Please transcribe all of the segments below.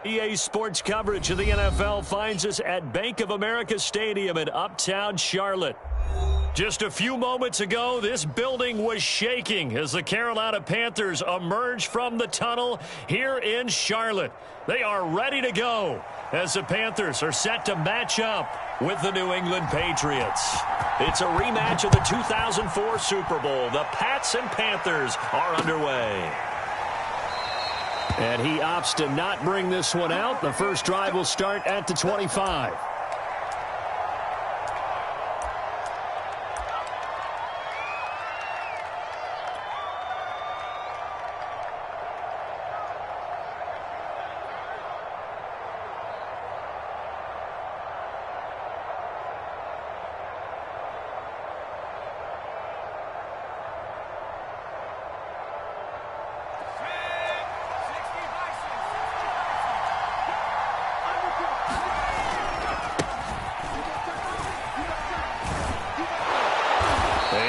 EA Sports coverage of the NFL finds us at Bank of America Stadium in Uptown Charlotte. Just a few moments ago, this building was shaking as the Carolina Panthers emerged from the tunnel here in Charlotte. They are ready to go as the Panthers are set to match up with the New England Patriots. It's a rematch of the 2004 Super Bowl. The Pats and Panthers are underway. And he opts to not bring this one out. The first drive will start at the 25.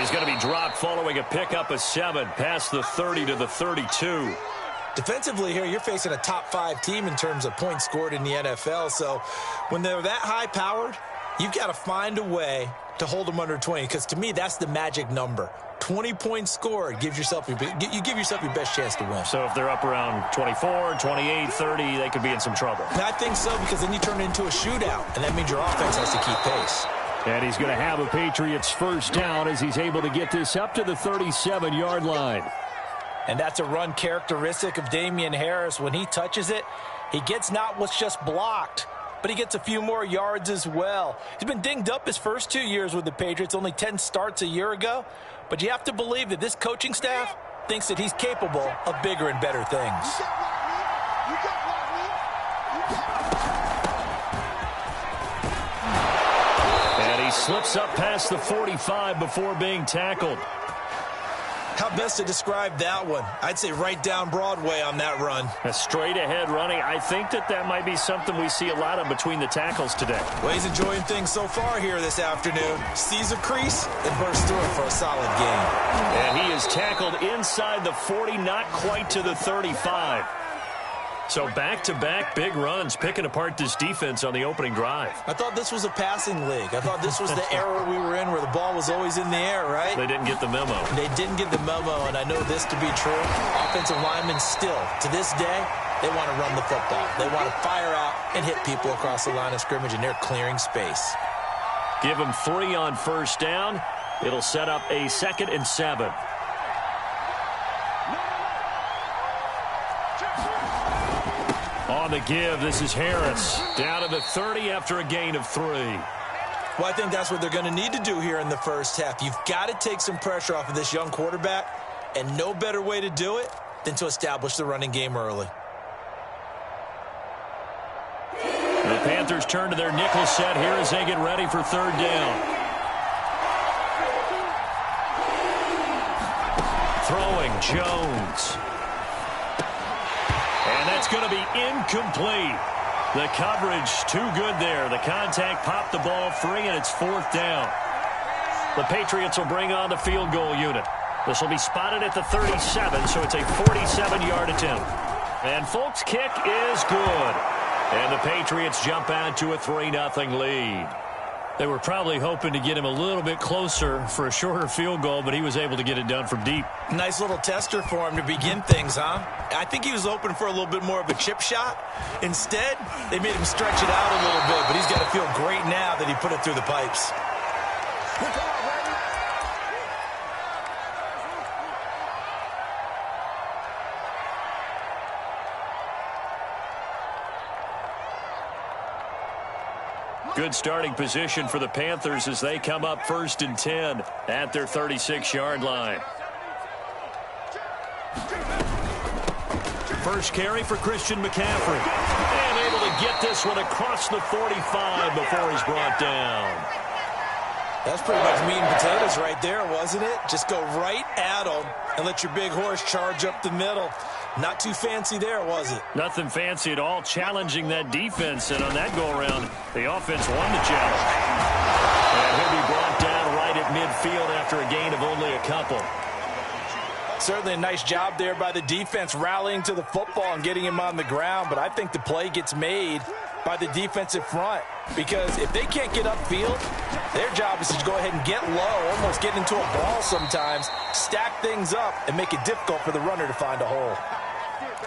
He's going to be dropped following a pickup of 7 past the 30 to the 32. Defensively here, you're facing a top-5 team in terms of points scored in the NFL. So when they're that high-powered, you've got to find a way to hold them under 20. Because to me, that's the magic number. 20 points scored, you give yourself your best chance to win. So if they're up around 24, 28, 30, they could be in some trouble. And I think so, because then you turn it into a shootout, and that means your offense has to keep pace. And he's going to have a Patriots first down as he's able to get this up to the 37-yard line. And that's a run characteristic of Damian Harris. When he touches it, he gets not what's just blocked, but he gets a few more yards as well. He's been dinged up his first 2 years with the Patriots, only 10 starts a year ago. But you have to believe that this coaching staff thinks that he's capable of bigger and better things. Slips up past the 45 before being tackled. How best to describe that one? I'd say right down Broadway on that run. A straight ahead running. I think that might be something we see a lot of between the tackles today. Well, he's enjoying things so far here this afternoon. Sees a crease and bursts through it for a solid gain. And he is tackled inside the 40, not quite to the 35. So back-to-back big runs, picking apart this defense on the opening drive. I thought this was a passing league. I thought this was the era we were in where the ball was always in the air, right? They didn't get the memo. They didn't get the memo, and I know this to be true. Offensive linemen still, to this day, they want to run the football. They want to fire out and hit people across the line of scrimmage, and they're clearing space. Give them 3 on first down. It'll set up a 2nd and 7. On the give, this is Harris. Down to the 30 after a gain of 3. Well, I think that's what they're going to need to do here in the first half. You've got to take some pressure off of this young quarterback, and no better way to do it than to establish the running game early. The Panthers turn to their nickel set here as they get ready for 3rd down. Throwing Jones. And that's going to be incomplete. The coverage too good there. The contact popped the ball free, and it's 4th down. The Patriots will bring on the field goal unit. This will be spotted at the 37, so it's a 47-yard attempt. And Folk's kick is good. And the Patriots jump out to a 3-0 lead. They were probably hoping to get him a little bit closer for a shorter field goal, but he was able to get it done from deep. Nice little tester for him to begin things, huh? I think he was open for a little bit more of a chip shot. Instead, they made him stretch it out a little bit, but he's got to feel great now that he put it through the pipes. Good starting position for the Panthers as they come up 1st and 10 at their 36-yard line. First carry for Christian McCaffrey. And able to get this one across the 45 before he's brought down. That's pretty much meat and potatoes right there, wasn't it? Just go right at them and let your big horse charge up the middle. Not too fancy there, was it? Nothing fancy at all, challenging that defense. And on that go-around, the offense won the challenge. And he'll be brought down right at midfield after a gain of only a couple. Certainly a nice job there by the defense, rallying to the football and getting him on the ground. But I think the play gets made by the defensive front, because if they can't get upfield, their job is to go ahead and get low, almost get into a ball sometimes, stack things up, and make it difficult for the runner to find a hole.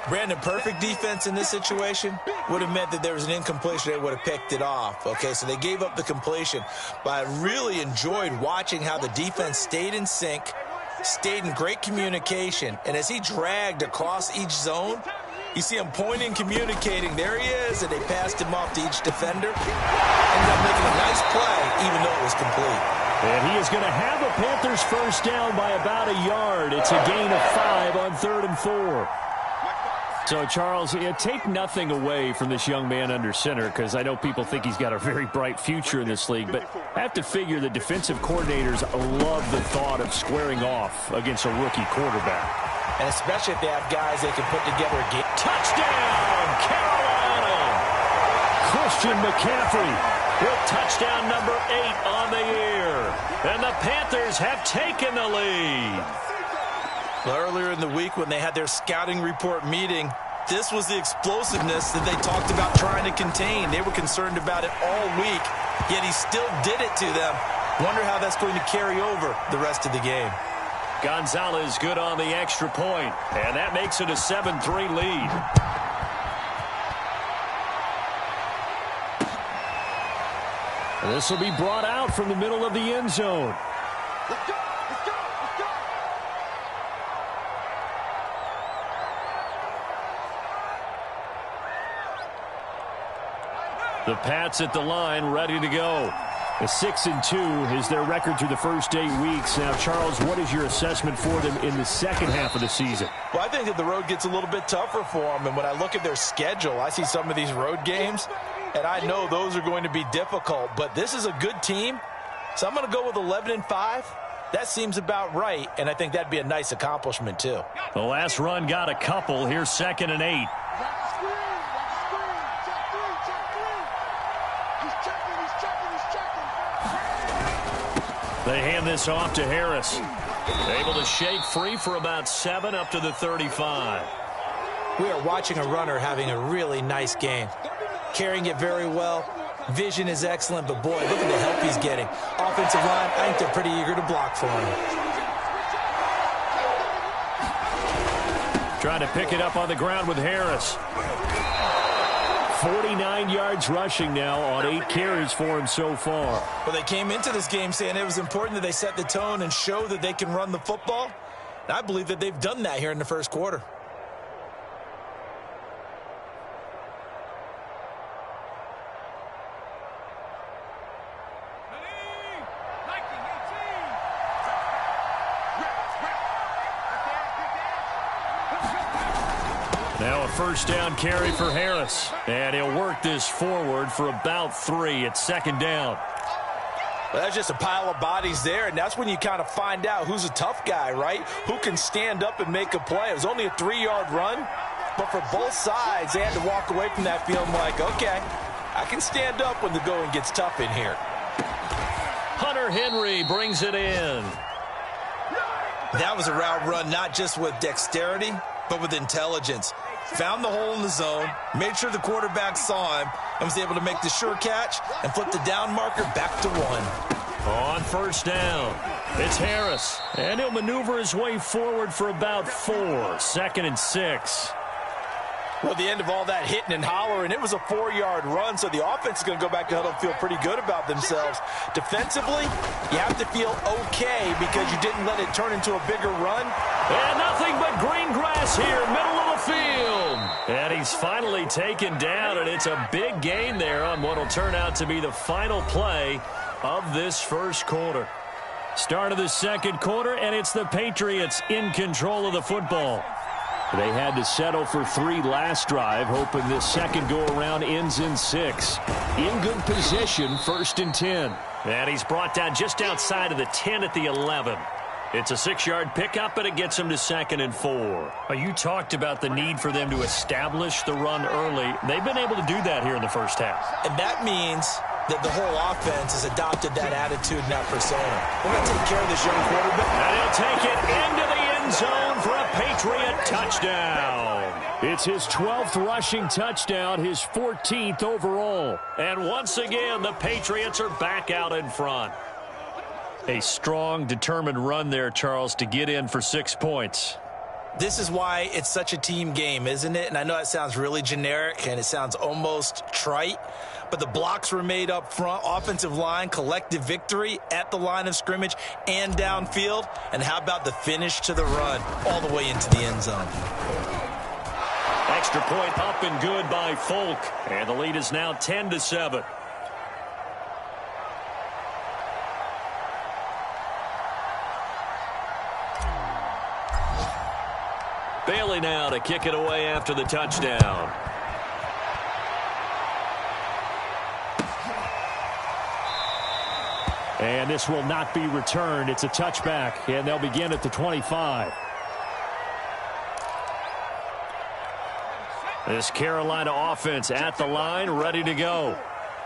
Brandon, perfect defense in this situation would have meant that there was an incompletion. They would have picked it off. Okay, so they gave up the completion. But I really enjoyed watching how the defense stayed in sync, stayed in great communication. And as he dragged across each zone, you see him pointing, communicating. There he is, and they passed him off to each defender. Ended up making a nice play, even though it was complete. And he is going to have a Panthers first down by about a yard. It's a gain of 5 on 3rd and 4. So, Charles, take nothing away from this young man under center, because I know people think he's got a very bright future in this league, but I have to figure the defensive coordinators love the thought of squaring off against a rookie quarterback. And especially if they have guys they can put together a game. Touchdown, Carolina! Christian McCaffrey with touchdown number 8 on the year. And the Panthers have taken the lead. Well, earlier in the week when they had their scouting report meeting, this was the explosiveness that they talked about trying to contain. They were concerned about it all week, yet he still did it to them. Wonder how that's going to carry over the rest of the game. Gonzalez good on the extra point, and that makes it a 7-3 lead. And this will be brought out from the middle of the end zone. Let's go! Let's go! Let's go! The Pats at the line, ready to go. A 6-2 is their record through the first 8 weeks. Now, Charles, what is your assessment for them in the second half of the season? Well, I think that the road gets a little bit tougher for them. And when I look at their schedule, I see some of these road games, and I know those are going to be difficult. But this is a good team, so I'm going to go with 11-5. That seems about right, and I think that'd be a nice accomplishment, too. The last run got a couple. Here's 2nd and 8. They hand this off to Harris. Able to shake free for about 7 up to the 35. We are watching a runner having a really nice game. Carrying it very well. Vision is excellent, but boy, look at the help he's getting. Offensive line, I think they're pretty eager to block for him. Trying to pick it up on the ground with Harris. 49 yards rushing now on 8 carries for him so far. Well, they came into this game saying it was important that they set the tone and show that they can run the football. And I believe that they've done that here in the first quarter. Now a first down carry for Harris. And he'll work this forward for about 3. It's 2nd down. Well, that's just a pile of bodies there, and that's when you kind of find out who's a tough guy, right? Who can stand up and make a play. It was only a 3-yard run, but for both sides, they had to walk away from that feeling like, okay, I can stand up when the going gets tough in here. Hunter Henry brings it in. That was a route run not just with dexterity, but with intelligence. Found the hole in the zone, made sure the quarterback saw him, and was able to make the sure catch and flip the down marker back to 1. On first down, it's Harris. And he'll maneuver his way forward for about 4. 2nd and 6. Well, the end of all that hitting and hollering, it was a 4-yard run, so the offense is going to go back to huddle and feel pretty good about themselves. Defensively, you have to feel okay because you didn't let it turn into a bigger run. And nothing but green grass here, middle of the field. And he's finally taken down, and it's a big gain there on what will turn out to be the final play of this first quarter. Start of the second quarter, and it's the Patriots in control of the football. They had to settle for 3 last drive, hoping this second go-around ends in 6. In good position, 1st and 10. And he's brought down just outside of the 10 at the 11. It's a 6-yard pickup, but it gets him to 2nd and 4. You talked about the need for them to establish the run early. They've been able to do that here in the first half. And that means that the whole offense has adopted that attitude and that persona. We're going to take care of this young quarterback. And he'll take it into the end end zone for a Patriot touchdown. It's his 12th rushing touchdown, his 14th overall. And once again, the Patriots are back out in front. A strong, determined run there, Charles, to get in for 6 points. This is why it's such a team game, isn't it? And I know it sounds really generic and it sounds almost trite, but the blocks were made up front, offensive line, collective victory at the line of scrimmage and downfield. And how about the finish to the run all the way into the end zone? Extra point up and good by Folk. And the lead is now 10-7. Bailey now to kick it away after the touchdown. And this will not be returned. It's a touchback, and they'll begin at the 25. This Carolina offense at the line, ready to go.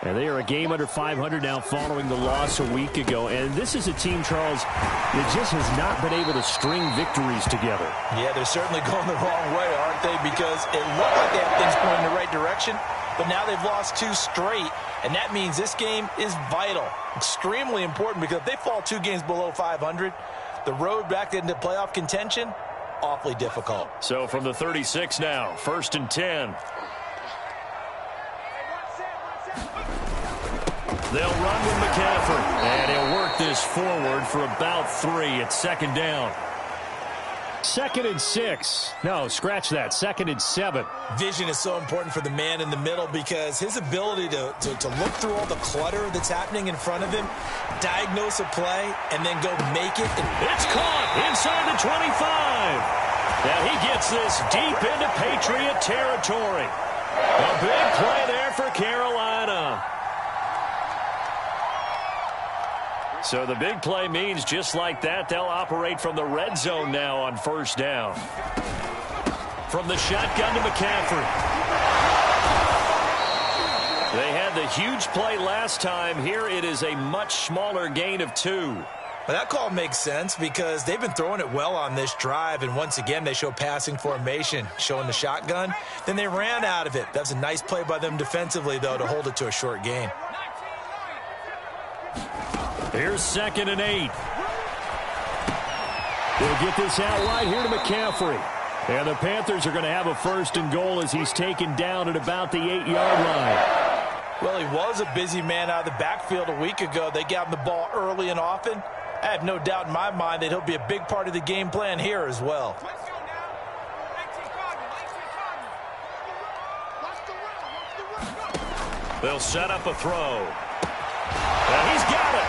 And they are a game under 500 now following the loss a week ago. And this is a team, Charles, that just has not been able to string victories together. Yeah, they're certainly going the wrong way, aren't they? Because it looked like they have things going in the right direction, but now they've lost 2 straight. And that means this game is vital, extremely important, because if they fall 2 games below 500, the road back into playoff contention, awfully difficult. So from the 36 now, 1st and 10. They'll run with McCaffrey, and he'll work this forward for about 3. It's 2nd down. 2nd and 6. No, scratch that. 2nd and 7. Vision is so important for the man in the middle because his ability to look through all the clutter that's happening in front of him, diagnose a play, and then go make it. It's caught inside the 25. Now he gets this deep into Patriot territory. A big play there for Carolina. So the big play means just like that, they'll operate from the red zone now on 1st down. From the shotgun to McCaffrey. They had the huge play last time. Here it is a much smaller gain of 2. Well, that call makes sense because they've been throwing it well on this drive, and once again they show passing formation, showing the shotgun. Then they ran out of it. That was a nice play by them defensively, though, to hold it to a short gain. Here's 2nd and 8. They'll get this out right here to McCaffrey. And the Panthers are going to have a 1st and goal as he's taken down at about the 8-yard line. Well, he was a busy man out of the backfield a week ago. They got him the ball early and often. I have no doubt in my mind that he'll be a big part of the game plan here as well. They'll set up a throw. And he's got it.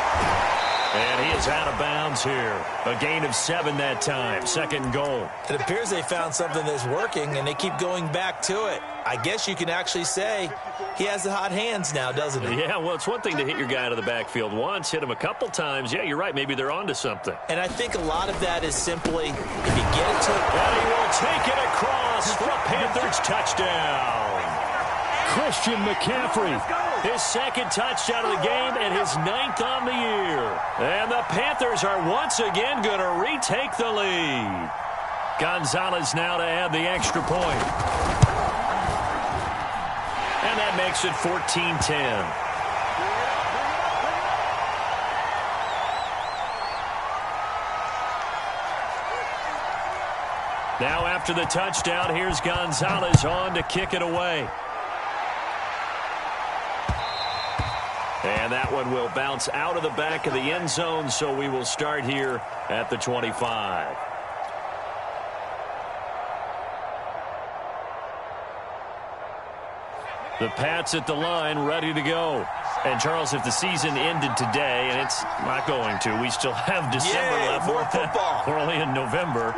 And he is out of bounds here. A gain of 7 that time. 2nd and goal. It appears they found something that's working, and they keep going back to it. I guess you can actually say he has the hot hands now, doesn't he? Yeah, well, it's one thing to hit your guy out of the backfield once, hit him a couple times. Yeah, you're right. Maybe they're onto something. And I think a lot of that is simply if you get it to him. And he will take it across for a Panthers touchdown. Christian McCaffrey, his 2nd touchdown of the game and his 9th on the year. And the Panthers are once again going to retake the lead. Gonzalez now to add the extra point. And that makes it 14-10. Now after the touchdown, here's Gonzalez on to kick it away. And that one will bounce out of the back of the end zone, so we will start here at the 25. The Pats at the line, ready to go. And, Charles, if the season ended today, and it's not going to, we still have December left. More football. We're only in November.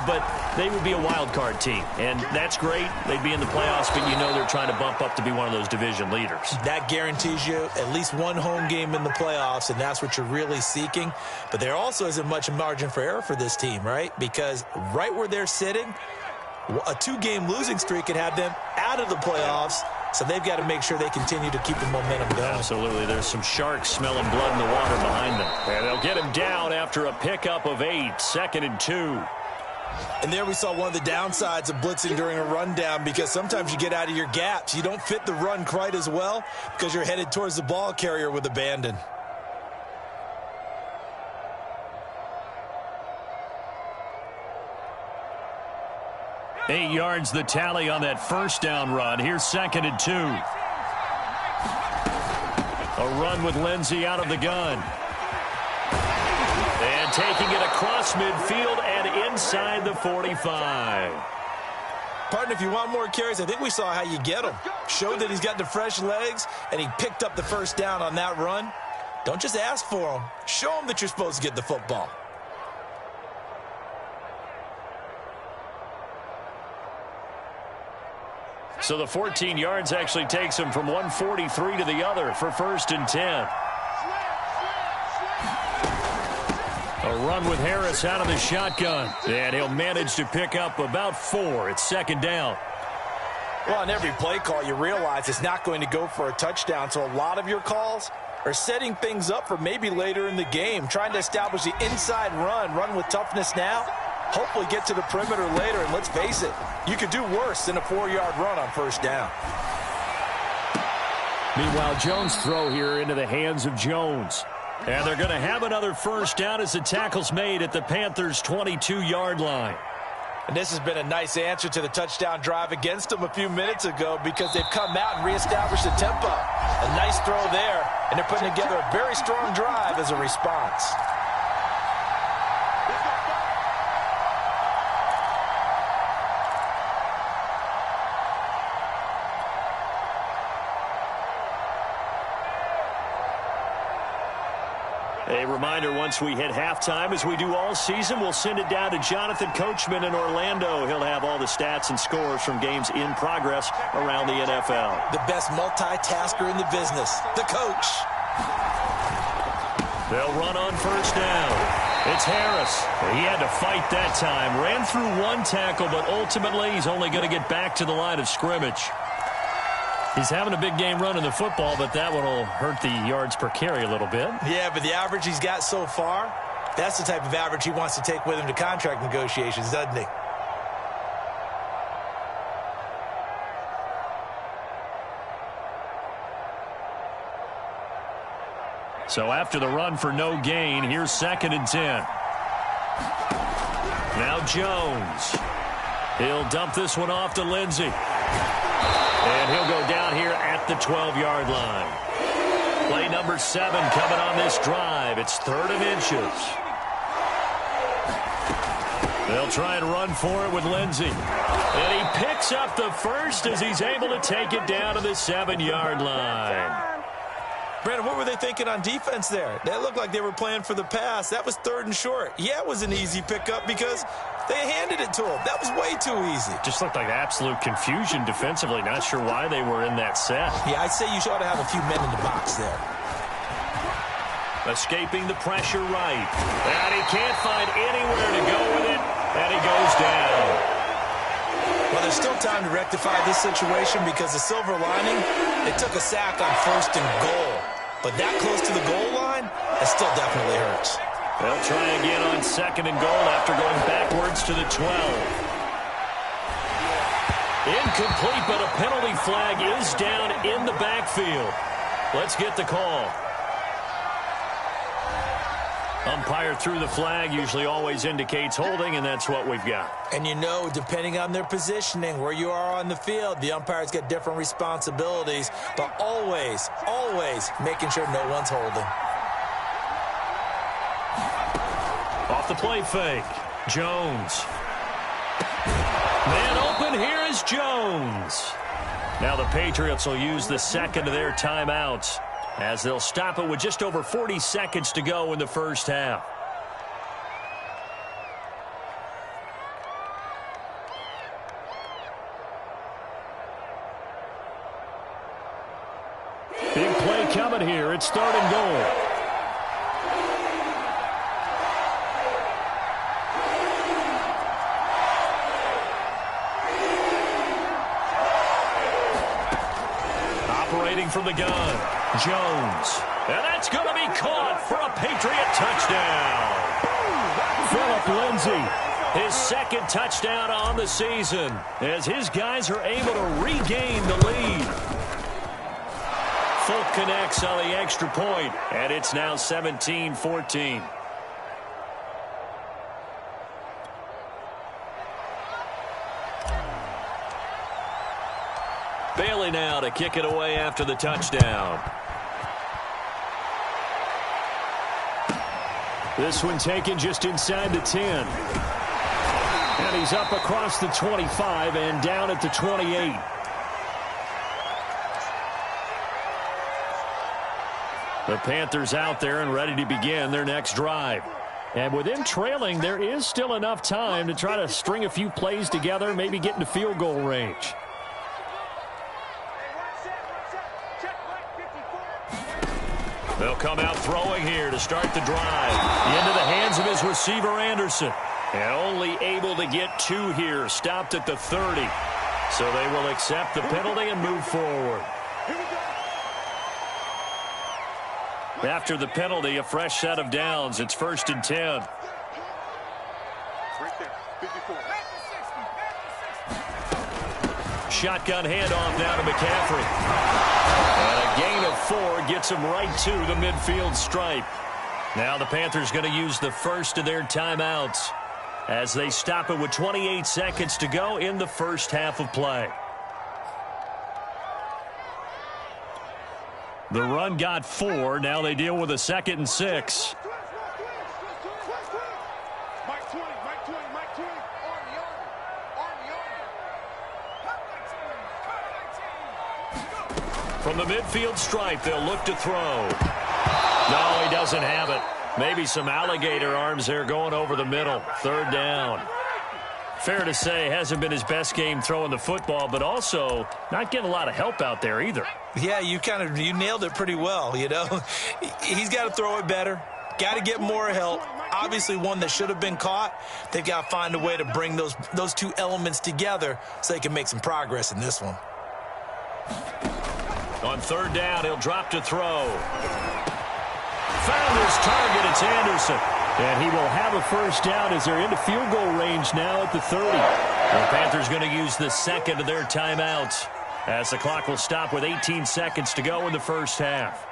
But they would be a wild card team. And that's great. They'd be in the playoffs, but you know they're trying to bump up to be one of those division leaders. That guarantees you at least one home game in the playoffs, and that's what you're really seeking. But there also isn't much margin for error for this team, right? Because right where they're sitting, a 2-game losing streak could have them out of the playoffs. So they've got to make sure they continue to keep the momentum going. Absolutely. There's some sharks smelling blood in the water behind them. And they'll get him down after a pickup of 8. 2nd and 2. And there we saw one of the downsides of blitzing during a rundown, because sometimes you get out of your gaps. You don't fit the run quite as well because you're headed towards the ball carrier with abandon. Eight yards the tally on that first down run. Here's 2nd and 2. A run with Lindsey out of the gun. And taking it across midfield and inside the 45. Partner, if you want more carries, I think we saw how you get them. Showed that he's got the fresh legs, and he picked up the first down on that run. Don't just ask for them. Show them that you're supposed to get the football. So the 14 yards actually takes him from 143 to the other for 1st and 10. A run with Harris out of the shotgun. And he'll manage to pick up about 4. It's 2nd down. Well, on every play call, you realize it's not going to go for a touchdown. So a lot of your calls are setting things up for maybe later in the game, trying to establish the inside run with toughness now. Hopefully get to the perimeter later, and let's face it, you could do worse than a 4-yard run on 1st down. Meanwhile, Jones' throw here into the hands of Jones. And they're going to have another 1st down as the tackle's made at the Panthers' 22-yard line. And this has been a nice answer to the touchdown drive against them a few minutes ago, because they've come out and reestablished the tempo. A nice throw there, and they're putting together a very strong drive as a response. A reminder, once we hit halftime, as we do all season, we'll send it down to Jonathan Coachman in Orlando. He'll have all the stats and scores from games in progress around the NFL. The best multitasker in the business, the coach. They'll run on 1st down. It's Harris. He had to fight that time. Ran through one tackle, but ultimately he's only going to get back to the line of scrimmage. He's having a big game running the football, but that one will hurt the yards per carry a little bit. Yeah, but the average he's got so far, that's the type of average he wants to take with him to contract negotiations, doesn't he? So after the run for no gain, here's 2nd and 10. Now Jones. He'll dump this one off to Lindsey. And he'll go down here at the 12-yard line. Play number 7 coming on this drive. It's 3rd and inches. They'll try and run for it with Lindsey. And he picks up the first as he's able to take it down to the 7-yard line. Brandon, what were they thinking on defense there? That looked like they were playing for the pass. That was 3rd and short. Yeah, it was an easy pickup because they handed it to him. That was way too easy. Just looked like absolute confusion defensively. Not sure why they were in that set. Yeah, I'd say you ought to have a few men in the box there. Escaping the pressure right. And he can't find anywhere to go with it. And he goes down. Well, there's still time to rectify this situation, because the silver lining, they took a sack on 1st and goal. But that close to the goal line, that still definitely hurts. They'll try again on 2nd and goal after going backwards to the 12. Incomplete, but a penalty flag is down in the backfield. Let's get the call. Umpire threw the flag, usually always indicates holding, and that's what we've got. And you know, depending on their positioning, where you are on the field, the umpire's got different responsibilities, but always, always making sure no one's holding. Off the play fake. Jones. Man open, here is Jones. Now the Patriots will use the 2nd of their timeouts, as they'll stop it with just over 40 seconds to go in the 1st half. Big play coming here. It's 3rd and goal. Operating from the gun, Jones. And that's going to be caught for a Patriot touchdown. Phillip Lindsay His second touchdown on the season as his guys are able to regain the lead. Folk connects on the extra point, and it's now 17-14. Bailey now to kick it away after the touchdown. This one taken just inside the 10. And he's up across the 25 and down at the 28. The Panthers out there and ready to begin their next drive. And with them trailing, there is still enough time to try to string a few plays together, maybe get into field goal range. They'll come out throwing here to start the drive. Into the hands of his receiver, Anderson. And only able to get 2 here. Stopped at the 30. So they will accept the penalty and move forward. After the penalty, a fresh set of downs. It's 1st and 10. Right there, 54. Shotgun handoff now to McCaffrey. And a gain of 4 gets him right to the midfield stripe. Now the Panthers going to use the first of their timeouts as they stop it with 28 seconds to go in the first half of play. The run got 4. Now they deal with a 2nd and 6. Mike 20, Mike 20, Mike 20. Army. From the midfield stripe, they'll look to throw. No, he doesn't have it. Maybe some alligator arms there going over the middle. 3rd down. Fair to say, hasn't been his best game throwing the football, but also not getting a lot of help out there either. Yeah, you nailed it pretty well, you know. He's got to throw it better. Got to get more help. Obviously one that should have been caught. They've got to find a way to bring those 2 elements together so they can make some progress in this one. On 3rd down, he'll drop to throw. Found his target. It's Anderson. And he will have a first down as they're into field goal range now at the 30. The Panthers going to use the second of their timeouts as the clock will stop with 18 seconds to go in the first half.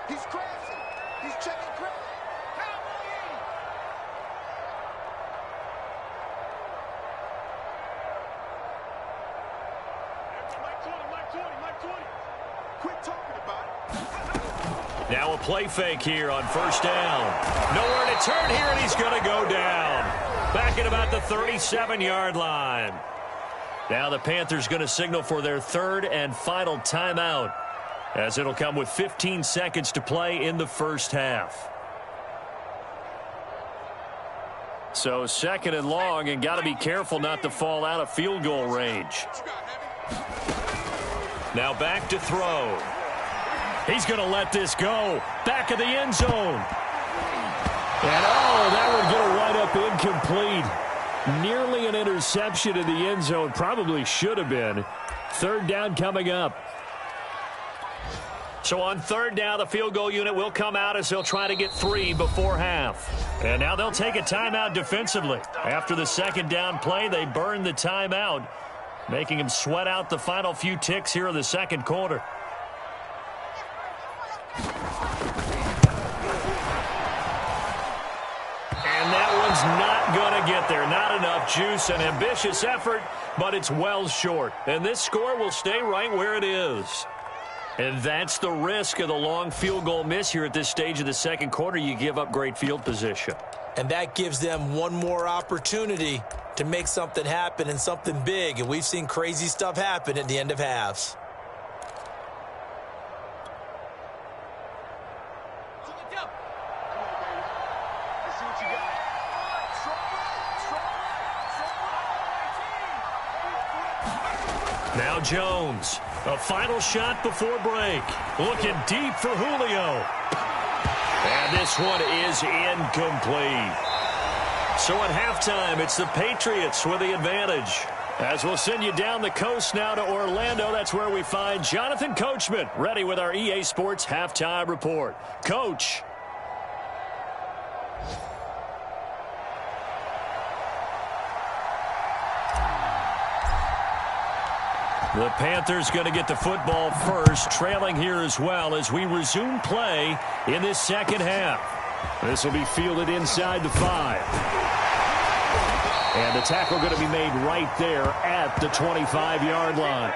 He's crashing. He's checking crash. Mike 20. Quit talking about it. Now a play fake here on 1st down. Nowhere to turn here, and he's going to go down. Back at about the 37-yard line. Now the Panthers going to signal for their 3rd and final timeout, as it'll come with 15 seconds to play in the first half. So 2nd and long, and got to be careful not to fall out of field goal range. Now back to throw. He's going to let this go. Back of the end zone. And that would get a wide-up incomplete. Nearly an interception in the end zone. Probably should have been. 3rd down coming up. So on 3rd down, the field goal unit will come out as they'll try to get 3 before half. And now they'll take a timeout defensively. After the 2nd down play, they burn the timeout, making him sweat out the final few ticks here in the 2nd quarter. And that one's not going to get there. Not enough juice. An ambitious effort, but it's well short. And this score will stay right where it is. And that's the risk of the long field goal miss here at this stage of the 2nd quarter. You give up great field position. And that gives them one more opportunity to make something happen and something big. And we've seen crazy stuff happen at the end of halves. Now Jones, a final shot before break. Looking deep for Julio. And this one is incomplete. So at halftime, it's the Patriots with the advantage. As we'll send you down the coast now to Orlando, that's where we find Jonathan Coachman ready with our EA Sports Halftime Report. Coach. The Panthers going to get the football first, trailing here as well as we resume play in this second half. This will be fielded inside the 5. And the tackle going to be made right there at the 25-yard line.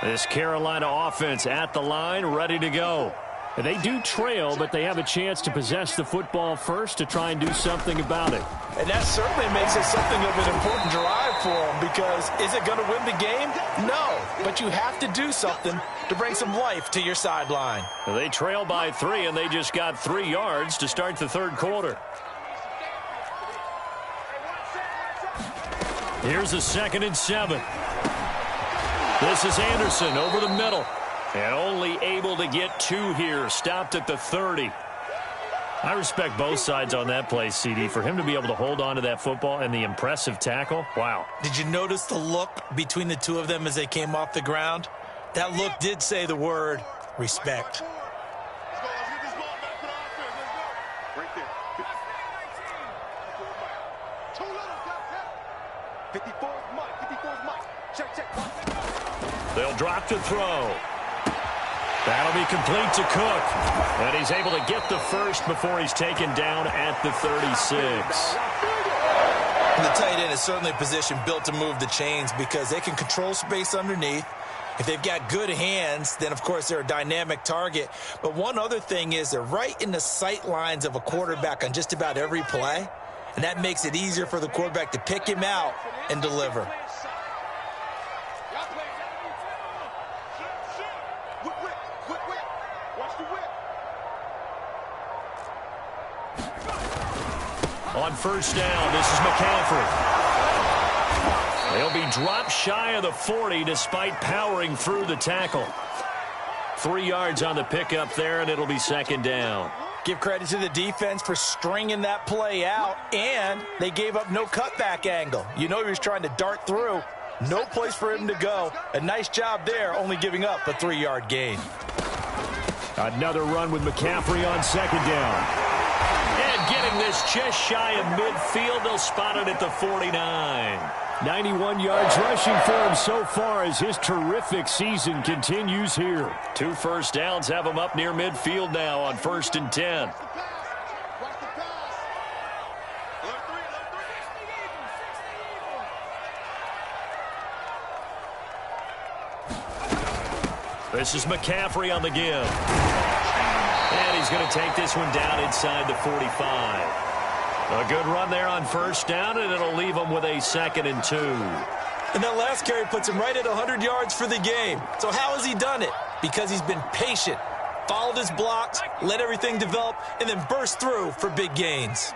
This Carolina offense at the line, ready to go. And they do trail, but they have a chance to possess the football first to try and do something about it. And that certainly makes it something of an important drive for them, because is it going to win the game? No, but you have to do something to bring some life to your sideline. Well, they trail by 3, and they just got 3 yards to start the third quarter. Here's a 2nd and 7. This is Anderson over the middle. And only able to get 2 here. Stopped at the 30. I respect both sides on that play, CD. For him to be able to hold on to that football and the impressive tackle, wow. Did you notice the look between the two of them as they came off the ground? That look did say the word respect. They'll drop to throw. That'll be complete to Cook. And he's able to get the first before he's taken down at the 36. And the tight end is certainly a position built to move the chains because they can control space underneath. If they've got good hands, then, of course, they're a dynamic target. But one other thing is they're right in the sight lines of a quarterback on just about every play. And that makes it easier for the quarterback to pick him out and deliver. On first down, this is McCaffrey. They'll be dropped shy of the 40 despite powering through the tackle. 3 yards on the pickup there, and it'll be 2nd down. Give credit to the defense for stringing that play out, and they gave up no cutback angle. You know he was trying to dart through. No place for him to go. A nice job there, only giving up a 3-yard gain. Another run with McCaffrey on 2nd down. And getting this just shy of midfield, they'll spot it at the 49. 91 yards rushing for him so far as his terrific season continues here. 2 first downs have him up near midfield now on 1st and 10. This is McCaffrey on the give. And he's going to take this one down inside the 45. A good run there on first down, and it'll leave him with a 2nd and 2. And that last carry puts him right at 100 yards for the game. So how has he done it? Because he's been patient, followed his blocks, let everything develop, and then burst through for big gains.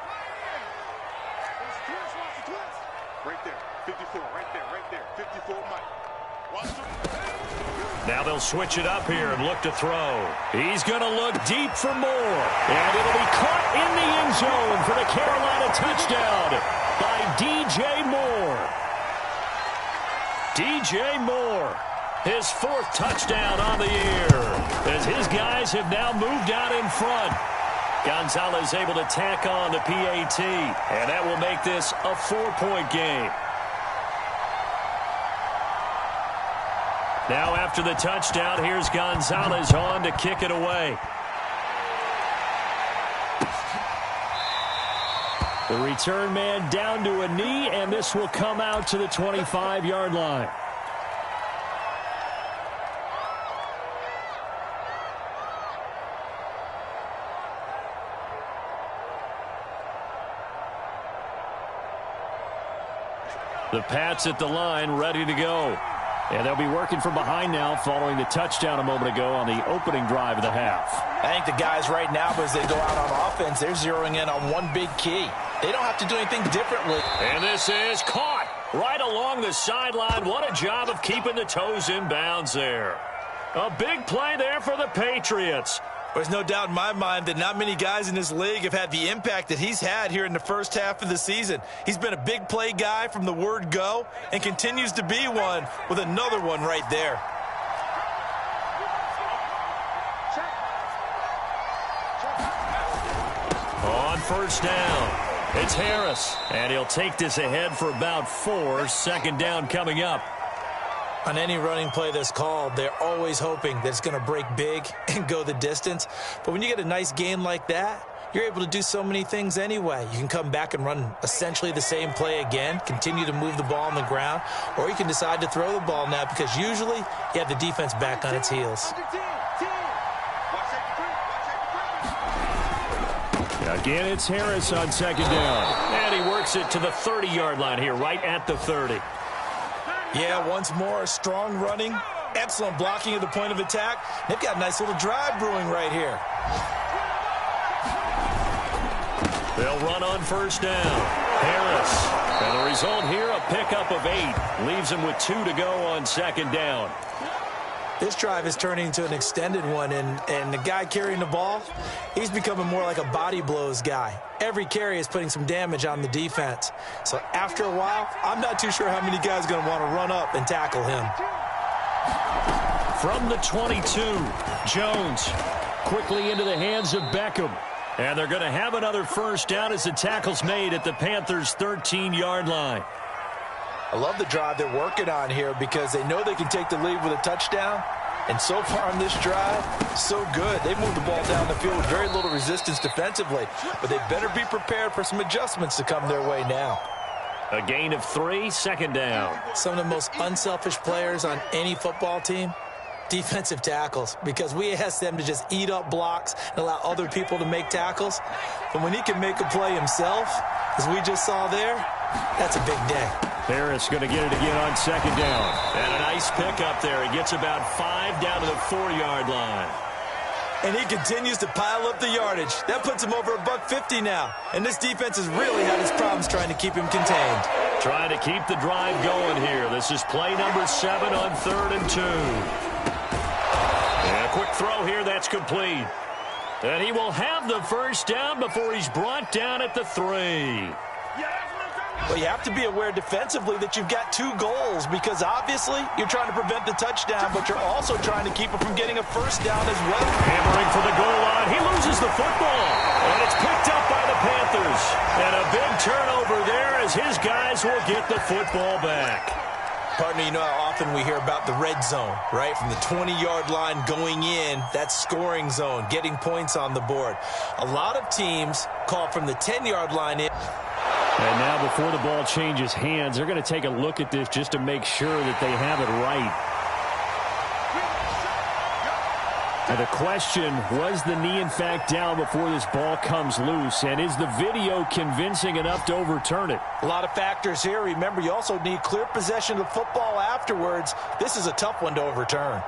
Right there, 54, right there, 54, Mike. Watch him. Now they'll switch it up here and look to throw. He's going to look deep for more. And it'll be caught in the end zone for the Carolina touchdown by DJ Moore. DJ Moore, his 4th touchdown on the year, as his guys have now moved out in front. Gonzalez able to tack on the PAT, and that will make this a 4-point game. Now after the touchdown, here's Gonzalez on to kick it away. The return man down to a knee, and this will come out to the 25-yard line. The Pats at the line, ready to go. And they'll be working from behind now following the touchdown a moment ago on the opening drive of the half. I think the guys right now, as they go out on offense, they're zeroing in on one big key. They don't have to do anything differently. And this is caught right along the sideline. What a job of keeping the toes in bounds there. A big play there for the Patriots. There's no doubt in my mind that not many guys in this league have had the impact that he's had here in the first half of the season. He's been a big play guy from the word go and continues to be one with another one right there. On first down, it's Harris. And he'll take this ahead for about 4. Second down coming up. On any running play that's called, they're always hoping that it's going to break big and go the distance. But when you get a nice gain like that, you're able to do so many things anyway. You can come back and run essentially the same play again, continue to move the ball on the ground, or you can decide to throw the ball now because usually you have the defense back on its heels. Again, it's Harris on second down. And he works it to the 30-yard line here, right at the 30. Yeah, once more, strong running, excellent blocking at the point of attack. They've got a nice little drive brewing right here. They'll run on first down. Harris. And the result here, a pickup of 8. Leaves him with 2 to go on second down. This drive is turning into an extended one, and the guy carrying the ball, he's becoming more like a body blows guy. Every carry is putting some damage on the defense. So after a while, I'm not too sure how many guys are going to want to run up and tackle him. From the 22, Jones quickly into the hands of Beckham. And they're going to have another first down as the tackle's made at the Panthers' 13-yard line. I love the drive they're working on here because they know they can take the lead with a touchdown. And so far on this drive, so good. They moved the ball down the field with very little resistance defensively. But they better be prepared for some adjustments to come their way now. A gain of 3, second down. Some of the most unselfish players on any football team, defensive tackles, because we ask them to just eat up blocks and allow other people to make tackles. But when he can make a play himself, as we just saw there, that's a big day. Harris going to get it again on second down. And a nice pickup there. He gets about 5 down to the 4-yard line. And he continues to pile up the yardage. That puts him over $150 now. And this defense has really had its problems trying to keep him contained. Trying to keep the drive going here. This is play number 7 on 3rd and 2. And a quick throw here, that's complete. And he will have the first down before he's brought down at the 3. Well, you have to be aware defensively that you've got 2 goals because obviously you're trying to prevent the touchdown, but you're also trying to keep him from getting a first down as well. Hammering for the goal line. He loses the football. And it's picked up by the Panthers. And a big turnover there as his guys will get the football back. Partner, you know how often we hear about the red zone, right? From the 20-yard line going in, that's scoring zone, getting points on the board. A lot of teams call from the 10-yard line in. And now before the ball changes hands, they're going to take a look at this just to make sure that they have it right. And the question, was the knee in fact down before this ball comes loose? And is the video convincing enough to overturn it? A lot of factors here. Remember, you also need clear possession of the football afterwards. This is a tough one to overturn.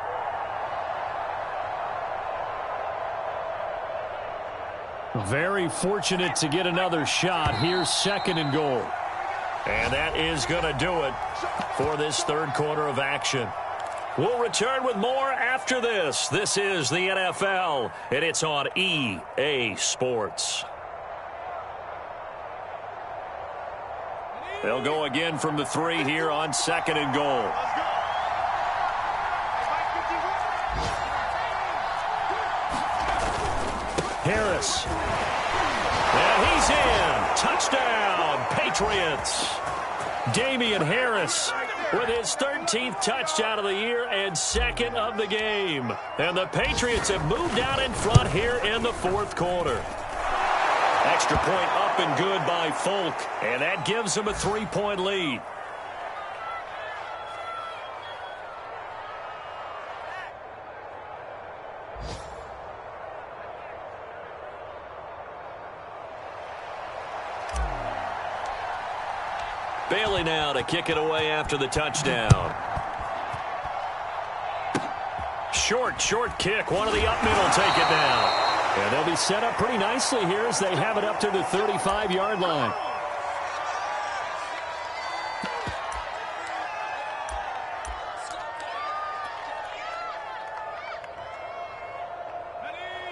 Very fortunate to get another shot. Here's 2nd and goal. And that is going to do it for this 3rd quarter of action. We'll return with more after this. This is the NFL, and it's on EA Sports. They'll go again from the 3 here on 2nd and goal. Harris. And he's in. Touchdown, Patriots. Damian Harris with his 13th touchdown of the year and 2nd of the game. And the Patriots have moved out in front here in the 4th quarter. Extra point up and good by Folk. And that gives them a 3-point lead. Bailey now to kick it away after the touchdown. Short kick. One of the up middle take it down. And they'll be set up pretty nicely here as they have it up to the 35-yard line.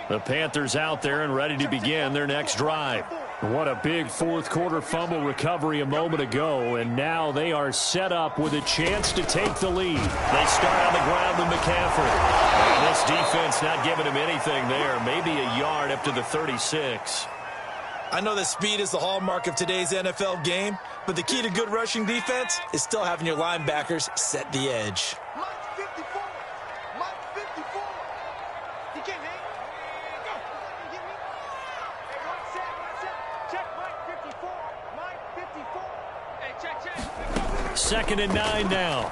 The Panthers out there and ready to begin their next drive. What a big 4th quarter fumble recovery a moment ago, and now they are set up with a chance to take the lead. They start on the ground with McCaffrey. And this defense not giving him anything there, maybe a yard up to the 36. I know that speed is the hallmark of today's NFL game, but the key to good rushing defense is still having your linebackers set the edge. Mike 54. Mike 54. He can't hang. Go. Get me. Hey, one set. Check Mike 54. Mike 54. Hey, check. Second and 9 now.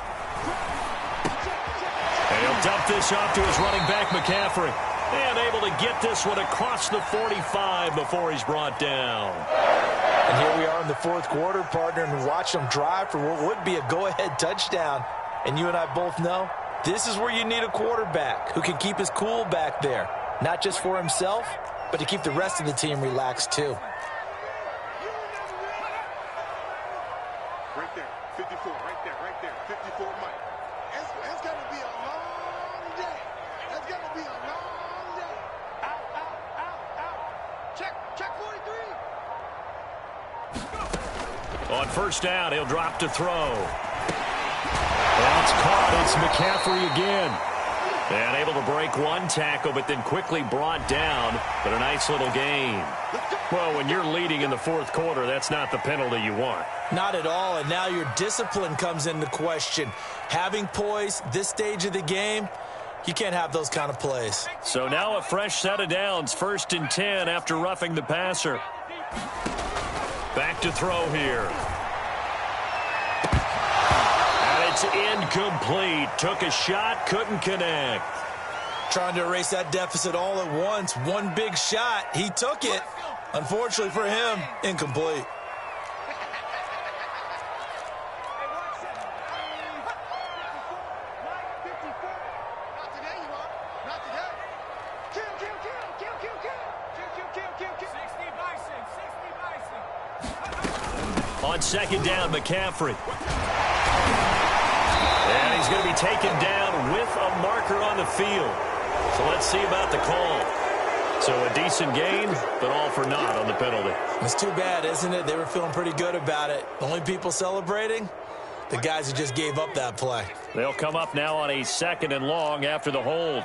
And he'll dump this off to his running back, McCaffrey. And able to get this one across the 45 before he's brought down. And here we are in the fourth quarter, partner, and watch them drive for what would be a go-ahead touchdown. And you and I both know this is where you need a quarterback who can keep his cool back there. Not just for himself, but to keep the rest of the team relaxed too. Right there. 54. Right there. 54 Mike. It's going to be a long day. It's going to be a long day. Out. Check 43. On first down, he'll drop to throw. That's caught. It's McCaffrey again. And able to break one tackle, but then quickly brought down. But a nice little gain. Well, when you're leading in the fourth quarter, that's not the penalty you want. Not at all, and now your discipline comes into question. Having poise this stage of the game, you can't have those kind of plays. So now a fresh set of downs, 1st and 10 after roughing the passer. Back to throw here. And it's incomplete. Took a shot, couldn't connect. Trying to erase that deficit all at once. One big shot. He took it. Unfortunately for him, incomplete. On second down, McCaffrey. And he's going to be taken down with a marker on the field. So let's see about the call. So a decent gain, but all for naught on the penalty. It's too bad, isn't it? They were feeling pretty good about it. The only people celebrating, the guys who just gave up that play. They'll come up now on a 2nd and long after the hold.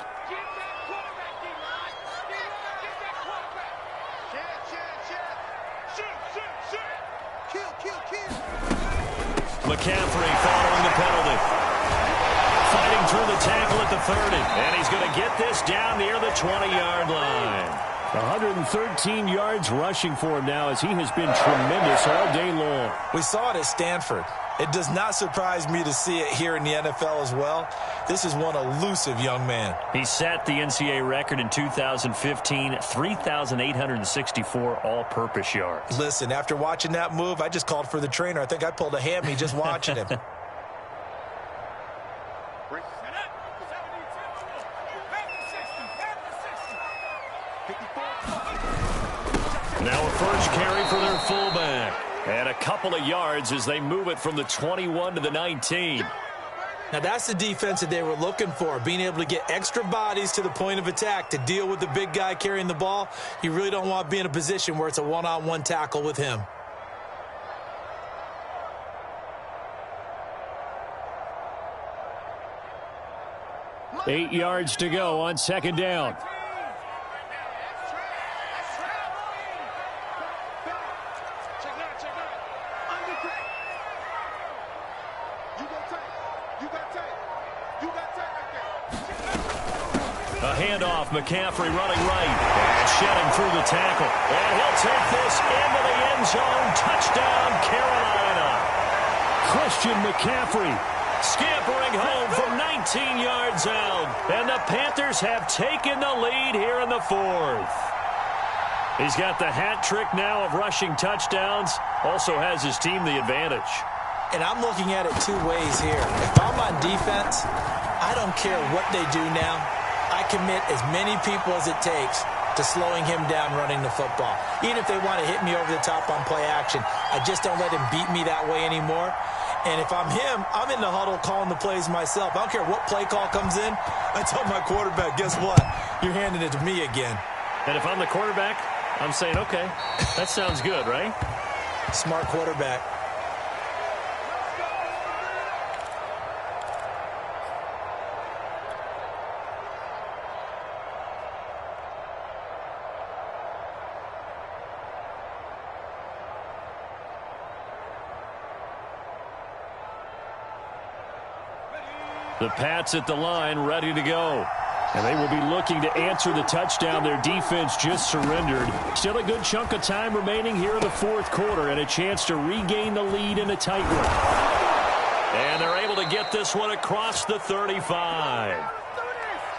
McCaffrey following the penalty. Fighting through the tackle at the 30. And he's going to get this down near the 20-yard line. 113 yards rushing for him now as he has been tremendous all day long. We saw it at Stanford. It does not surprise me to see it here in the NFL as well. This is one elusive young man. He set the NCAA record in 2015, 3,864 all-purpose yards. Listen, after watching that move, I just called for the trainer. I think I pulled a hammy just watching him. Now a first carry for their fullback. And a couple of yards as they move it from the 21 to the 19. Now that's the defense that they were looking for, being able to get extra bodies to the point of attack to deal with the big guy carrying the ball. You really don't want to be in a position where it's a one-on-one tackle with him. Eight yards to go on second down. A handoff, McCaffrey running right. And shedding through the tackle. And he'll take this into the end zone. Touchdown, Carolina. Christian McCaffrey scampering home from 19 yards out. And the Panthers have taken the lead here in the fourth. He's got the hat trick now of rushing touchdowns. Also has his team the advantage. And I'm looking at it two ways here. If I'm on defense, I don't care what they do now. I commit as many people as it takes to slowing him down running the football. Even if they want to hit me over the top on play action, I just don't let him beat me that way anymore. And if I'm him, I'm in the huddle calling the plays myself. I don't care what play call comes in. I tell my quarterback, guess what? You're handing it to me again. And if I'm the quarterback, I'm saying, okay, that sounds good, right? Smart quarterback. The Pats at the line, ready to go. And they will be looking to answer the touchdown their defense just surrendered. Still a good chunk of time remaining here in the fourth quarter and a chance to regain the lead in a tight one. And they're able to get this one across the 35.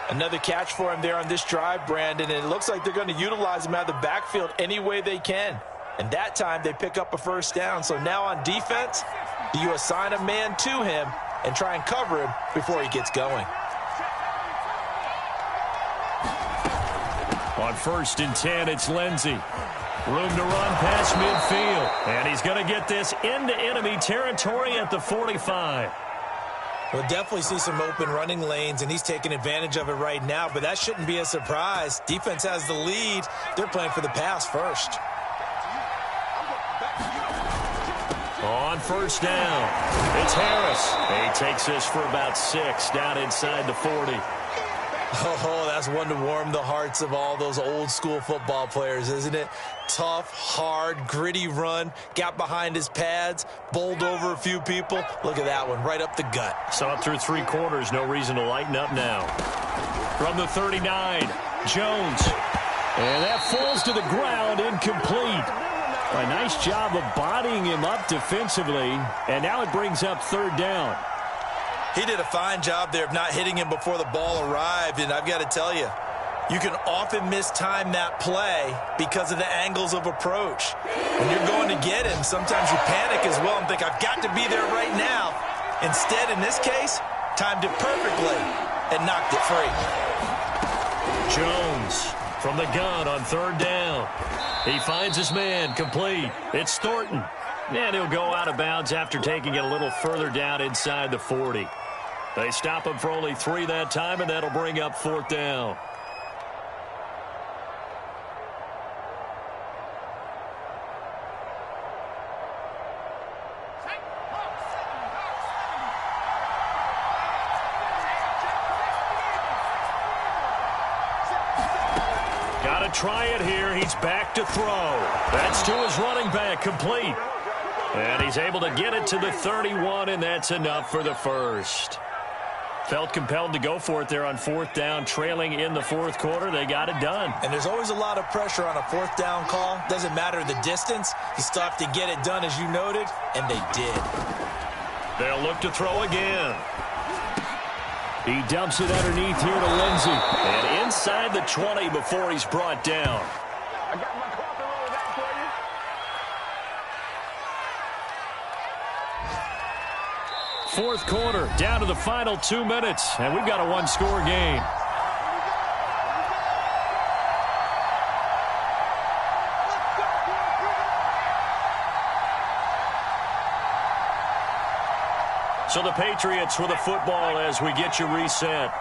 Another catch for him there on this drive, Brandon, and it looks like they're going to utilize him out of the backfield any way they can. And that time they pick up a first down. So now on defense, do you assign a man to him and try and cover him before he gets going? On 1st and 10, it's Lindsey. Room to run past midfield. And he's going to get this into enemy territory at the 45. We'll definitely see some open running lanes, and he's taking advantage of it right now, but that shouldn't be a surprise. Defense has the lead. They're playing for the pass first. On 1st down, it's Harris. He takes this for about 6 down inside the 40. Oh, that's one to warm the hearts of all those old school football players, isn't it? Tough, hard, gritty run, got behind his pads, bowled over a few people. Look at that one, right up the gut. So up through 3 quarters, no reason to lighten up now. From the 39, Jones. And that falls to the ground, incomplete. A nice job of bodying him up defensively, and now it brings up 3rd down. He did a fine job there of not hitting him before the ball arrived, and I've got to tell you, you can often mistime that play because of the angles of approach. When you're going to get him, sometimes you panic as well and think, I've got to be there right now. Instead, in this case, timed it perfectly and knocked it free. Jones from the gun on 3rd down. He finds his man, complete. It's Thornton. And he'll go out of bounds after taking it a little further down inside the 40. They stop him for only 3 that time, and that'll bring up 4th down. Got to try it here. He's back to throw. That's to his running back, complete. And he's able to get it to the 31, and that's enough for the first. Felt compelled to go for it there on 4th down, trailing in the 4th quarter. They got it done. And there's always a lot of pressure on a 4th down call. Doesn't matter the distance. You still have to get it done, as you noted, and they did. They'll look to throw again. He dumps it underneath here to Lindsey. And inside the 20 before he's brought down. I got my coffee rolled out for you. 4th quarter, down to the final 2 minutes, and we've got a 1-score game. So the Patriots with the football as we get you reset.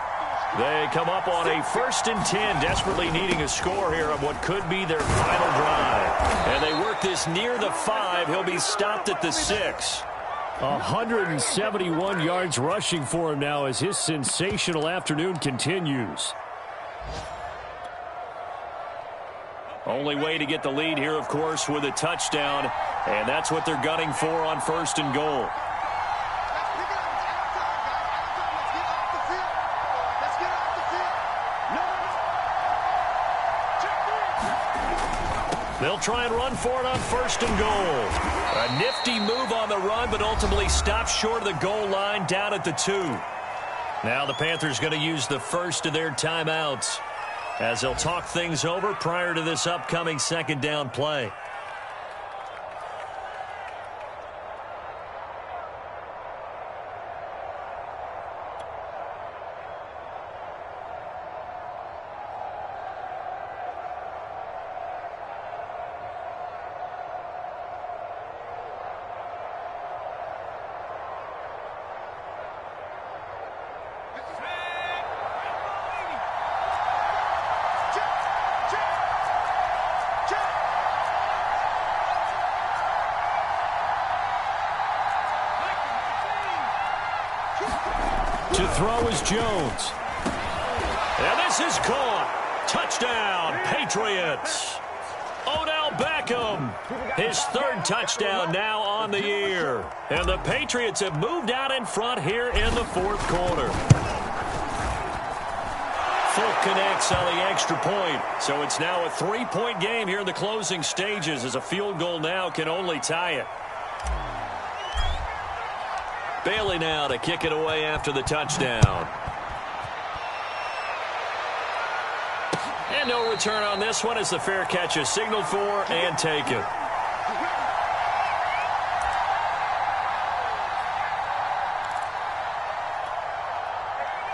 They come up on a 1st and 10, desperately needing a score here on what could be their final drive. And they work this near the 5. He'll be stopped at the 6. 171 yards rushing for him now as his sensational afternoon continues. Only way to get the lead here, of course, with a touchdown. And that's what they're gunning for on 1st and goal. They'll try and run for it on 1st and goal. A nifty move on the run, but ultimately stopped short of the goal line down at the 2. Now the Panthers going to use the first of their timeouts as they'll talk things over prior to this upcoming 2nd down play. To throw is Jones. And this is caught. Touchdown, Patriots. Odell Beckham Beckham. His third touchdown now on the year. And the Patriots have moved out in front here in the fourth quarter. Folk connects on the extra point. So it's now a 3-point game here in the closing stages, as a field goal now can only tie it. Bailey now to kick it away after the touchdown. And no return on this one as the fair catch is signaled for and taken.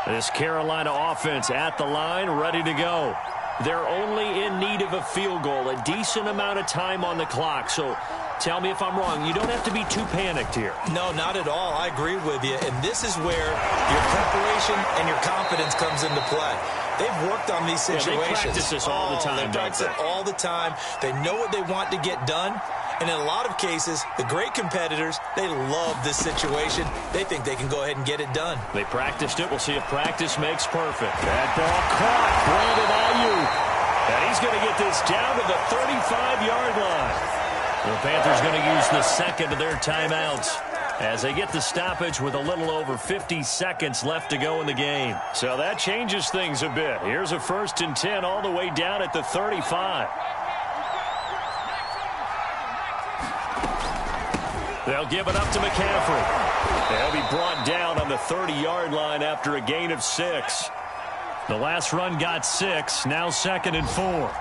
This Carolina offense at the line, ready to go. They're only in need of a field goal, a decent amount of time on the clock. So tell me if I'm wrong. You don't have to be too panicked here. No, not at all. I agree with you. And this is where your preparation and your confidence comes into play. They've worked on these situations. Yeah, they practice this all the time. They practice it all the time. They know what they want to get done. And in a lot of cases, the great competitors, they love this situation. They think they can go ahead and get it done. They practiced it. We'll see if practice makes perfect. That ball caught. Brandon Ayuk. And he's going to get this down to the 35-yard line. The Panthers going to use the second of their timeouts as they get the stoppage with a little over 50 seconds left to go in the game. So that changes things a bit. Here's a 1st and 10 all the way down at the 35. They'll give it up to McCaffrey. They'll be brought down on the 30-yard line after a gain of 6. The last run got 6, now 2nd and 4.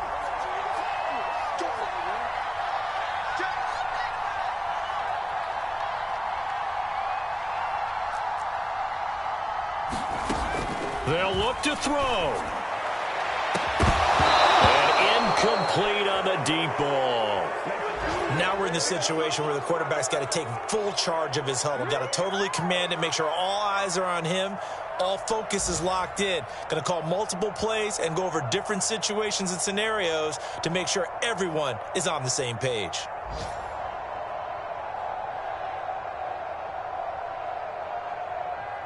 They'll look to throw. And incomplete on the deep ball. Now we're in the situation where the quarterback's got to take full charge of his huddle. Got to totally command it, make sure all eyes are on him. All focus is locked in. Going to call multiple plays and go over different situations and scenarios to make sure everyone is on the same page.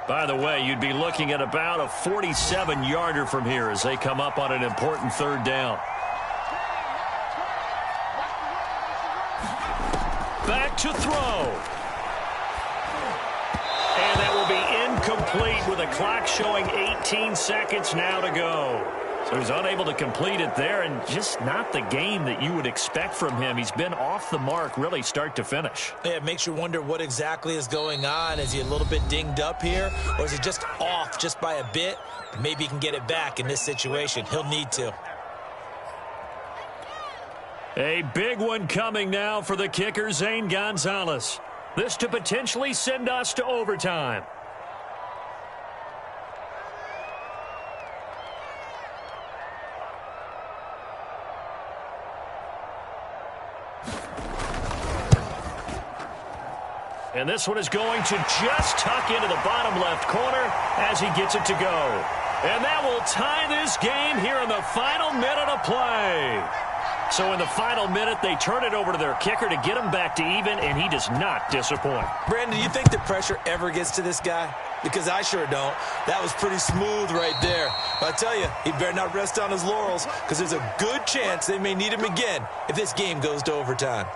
By the way, you'd be looking at about a 47-yarder from here as they come up on an important 3rd down. Back to throw. And that will be incomplete with a clock showing 18 seconds now to go. So he's unable to complete it there, and just not the game that you would expect from him. He's been off the mark really start to finish. Yeah, it makes you wonder what exactly is going on. Is he a little bit dinged up here, or is he just off just by a bit? Maybe he can get it back in this situation. He'll need to. A big one coming now for the kicker, Zane Gonzalez. This to potentially send us to overtime. And this one is going to just tuck into the bottom left corner as he gets it to go. And that will tie this game here in the final minute of play. So in the final minute, they turn it over to their kicker to get him back to even, and he does not disappoint. Brandon, do you think the pressure ever gets to this guy? Because I sure don't. That was pretty smooth right there. But I tell you, he better not rest on his laurels, because there's a good chance they may need him again if this game goes to overtime.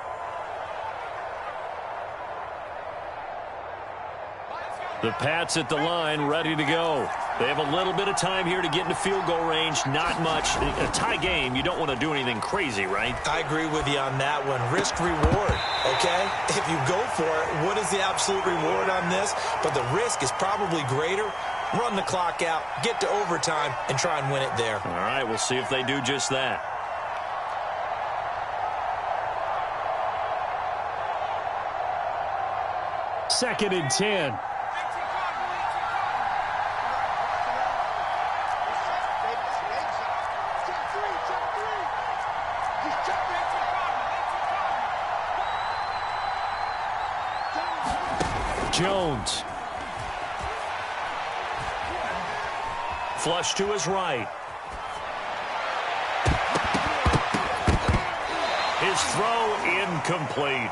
The Pats at the line, ready to go. They have a little bit of time here to get into field goal range. Not much. A tie game, you don't want to do anything crazy, right? I agree with you on that one. Risk-reward, okay? If you go for it, what is the absolute reward on this? But the risk is probably greater. Run the clock out, get to overtime, and try and win it there. All right, we'll see if they do just that. Second and 10. Jones. Flush to his right. His throw incomplete.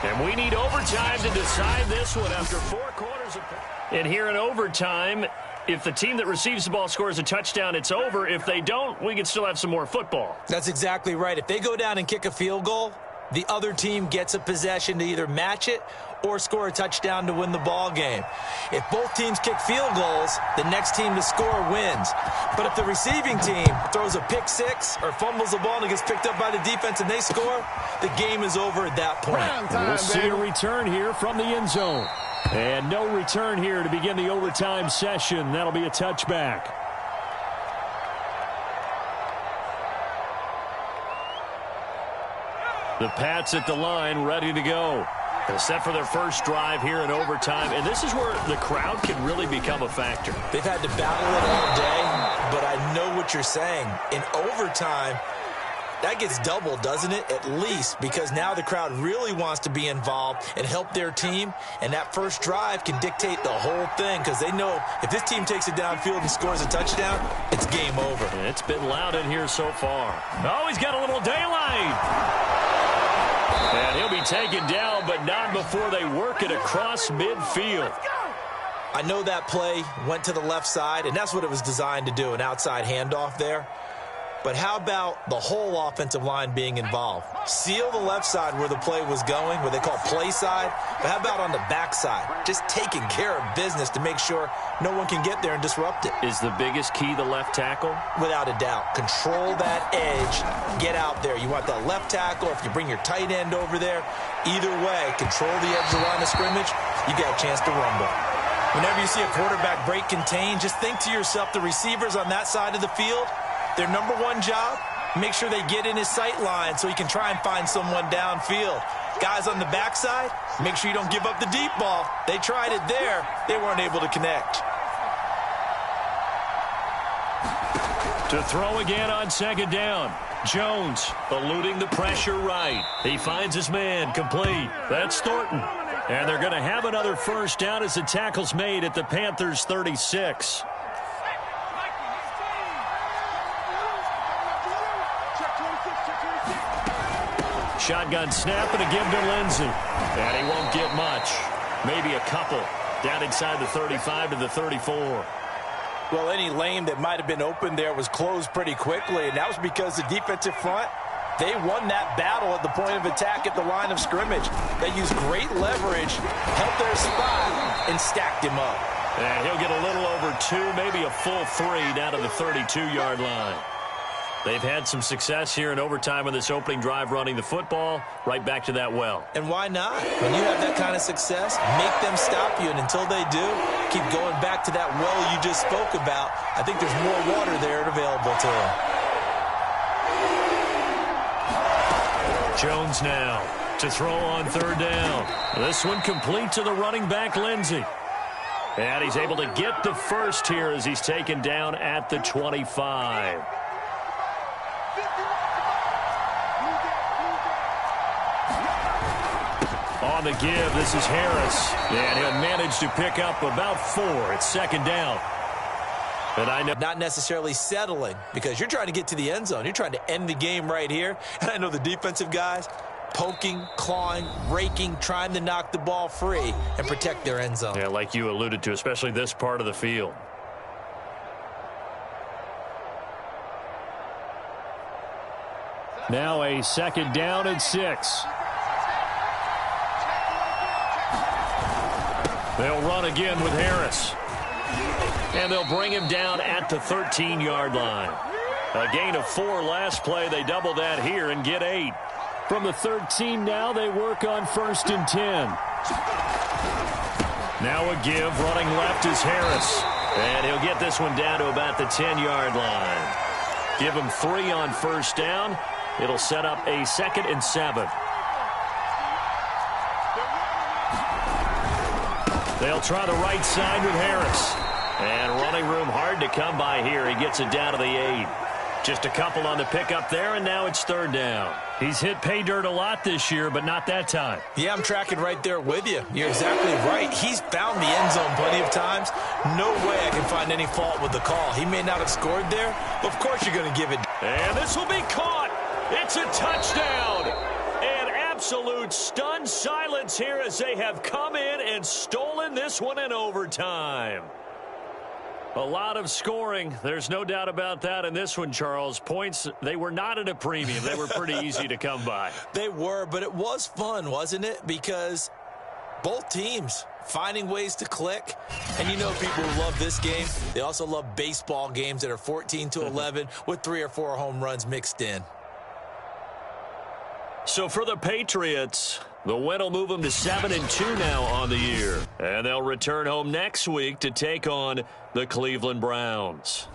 And we need overtime to decide this one after 4 quarters of play. And here in overtime, if the team that receives the ball scores a touchdown, it's over. If they don't, we can still have some more football. That's exactly right. If they go down and kick a field goal, the other team gets a possession to either match it or score a touchdown to win the ball game. If both teams kick field goals, the next team to score wins. But if the receiving team throws a pick six or fumbles the ball and it gets picked up by the defense and they score, the game is over at that point. We'll see a return here from the end zone. And no return here to begin the overtime session. That'll be a touchback. The Pats at the line, ready to go. They're set for their first drive here in overtime, and this is where the crowd can really become a factor. They've had to battle it all day, but I know what you're saying. In overtime, that gets doubled, doesn't it? At least, because now the crowd really wants to be involved and help their team, and that first drive can dictate the whole thing because they know if this team takes it downfield and scores a touchdown, it's game over. And it's been loud in here so far. Oh, he's got a little daylight. And he'll be taken down, but not before they work it across midfield. I know that play went to the left side, and that's what it was designed to do, an outside handoff there. But how about the whole offensive line being involved? Seal the left side where the play was going, where they call play side. But how about on the back side? Just taking care of business to make sure no one can get there and disrupt it. Is the biggest key the left tackle? Without a doubt. Control that edge. Get out there. You want that left tackle. If you bring your tight end over there, either way, control the edge of the line of scrimmage, you got a chance to rumble. Whenever you see a quarterback break contain, just think to yourself, the receivers on that side of the field, their number one job, make sure they get in his sight line so he can try and find someone downfield. Guys on the backside, make sure you don't give up the deep ball. They tried it there. They weren't able to connect. To throw again on second down. Jones eluding the pressure right. He finds his man complete. That's Thornton. And they're going to have another first down as the tackle's made at the Panthers 36. Shotgun snap and a give to Lindsey. And he won't get much. Maybe a couple. Down inside the 35 to the 34. Well, any lane that might have been open there was closed pretty quickly, and that was because the defensive front, they won that battle at the point of attack at the line of scrimmage. They used great leverage, held their spot, and stacked him up. And he'll get a little over 2, maybe a full 3 down to the 32-yard line. They've had some success here in overtime on this opening drive running the football. Right back to that well. And why not? When you have that kind of success, make them stop you. And until they do, keep going back to that well you just spoke about. I think there's more water there available to them. Jones now to throw on third down. This one complete to the running back, Lindsey. And he's able to get the first here as he's taken down at the 25. On the give, this is Harris. And he'll manage to pick up about 4. It's second down. And I know not necessarily settling because you're trying to get to the end zone. You're trying to end the game right here. And I know the defensive guys poking, clawing, raking, trying to knock the ball free and protect their end zone. Yeah, like you alluded to, especially this part of the field. Now a second down and 6. They'll run again with Harris. And they'll bring him down at the 13-yard line. A gain of 4 last play. They double that here and get 8. From the 13 now, they work on 1st and 10. Now a give. Running left is Harris. And he'll get this one down to about the 10-yard line. Give him 3 on first down. It'll set up a 2nd and 7. They'll try the right side with Harris. And running room hard to come by here. He gets it down to the 8. Just a couple on the pickup there, and now it's third down. He's hit pay dirt a lot this year, but not that time. Yeah, I'm tracking right there with you. You're exactly right. He's found the end zone plenty of times. No way I can find any fault with the call. He may not have scored there, but of course you're going to give it. And this will be caught. It's a touchdown. And absolute stunned silence here as they have come in and stolen this one in overtime. A lot of scoring. There's no doubt about that in this one, Charles. Points, they were not at a premium. They were pretty easy to come by. They were, but it was fun, wasn't it? Because both teams finding ways to click. And you know people who love this game, they also love baseball games that are 14-11 with 3 or 4 home runs mixed in. So for the Patriots, the win will move them to 7-2 now on the year. And they'll return home next week to take on the Cleveland Browns.